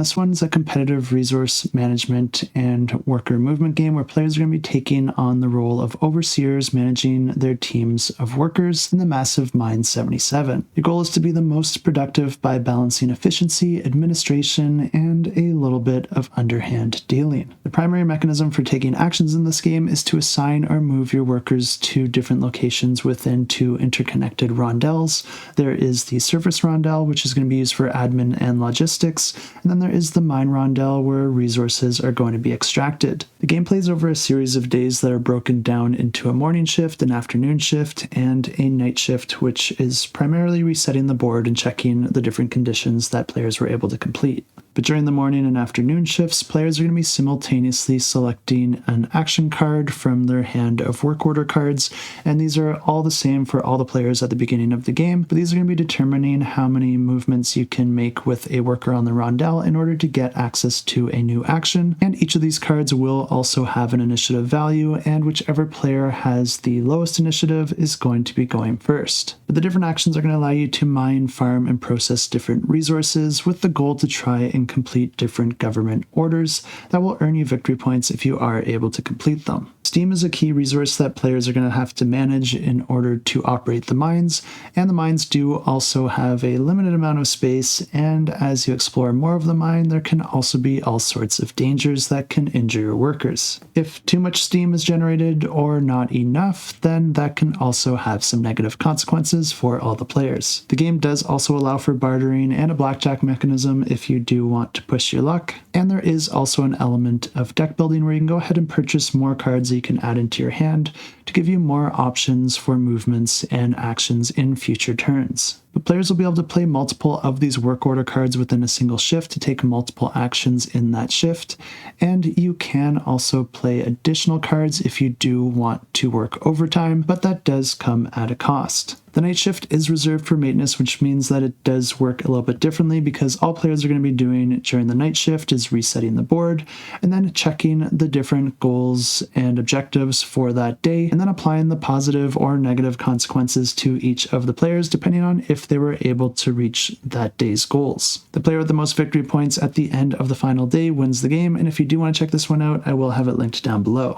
This one's a competitive resource management and worker movement game where players are going to be taking on the role of overseers managing their teams of workers in the massive Mine 77. Your goal is to be the most productive by balancing efficiency, administration, and a little bit of underhand dealing. The primary mechanism for taking actions in this game is to assign or move your workers to different locations within two interconnected rondels. There is the surface rondel, which is going to be used for admin and logistics, and then there is the mine rondel where resources are going to be extracted. The game plays over a series of days that are broken down into a morning shift, an afternoon shift, and a night shift, which is primarily resetting the board and checking the different conditions that players were able to complete. But during the morning and afternoon shifts, players are going to be simultaneously selecting an action card from their hand of work order cards, and these are all the same for all the players at the beginning of the game, but these are going to be determining how many movements you can make with a worker on the rondel in order to get access to a new action, and each of these cards will also have an initiative value, and whichever player has the lowest initiative is going to be going first. But the different actions are going to allow you to mine, farm, and process different resources with the goal to try and complete different government orders that will earn you victory points if you are able to complete them. Steam is a key resource that players are going to have to manage in order to operate the mines, and the mines do also have a limited amount of space, and as you explore more of the mine, there can also be all sorts of dangers that can injure your workers. If too much steam is generated or not enough, then that can also have some negative consequences for all the players. The game does also allow for bartering and a blackjack mechanism if you do want to push your luck, and there is also an element of deck building where you can go ahead and purchase more cards that you can add into your hand to give you more options for movements and actions in future turns. But players will be able to play multiple of these work order cards within a single shift to take multiple actions in that shift, and you can also play additional cards if you do want to work overtime, but that does come at a cost. The night shift is reserved for maintenance, which means that it does work a little bit differently because all players are going to be doing during the night shift is resetting the board and then checking the different goals and objectives for that day, and then applying the positive or negative consequences to each of the players depending on if they were able to reach that day's goals. The player with the most victory points at the end of the final day wins the game, and if you do want to check this one out, I will have it linked down below.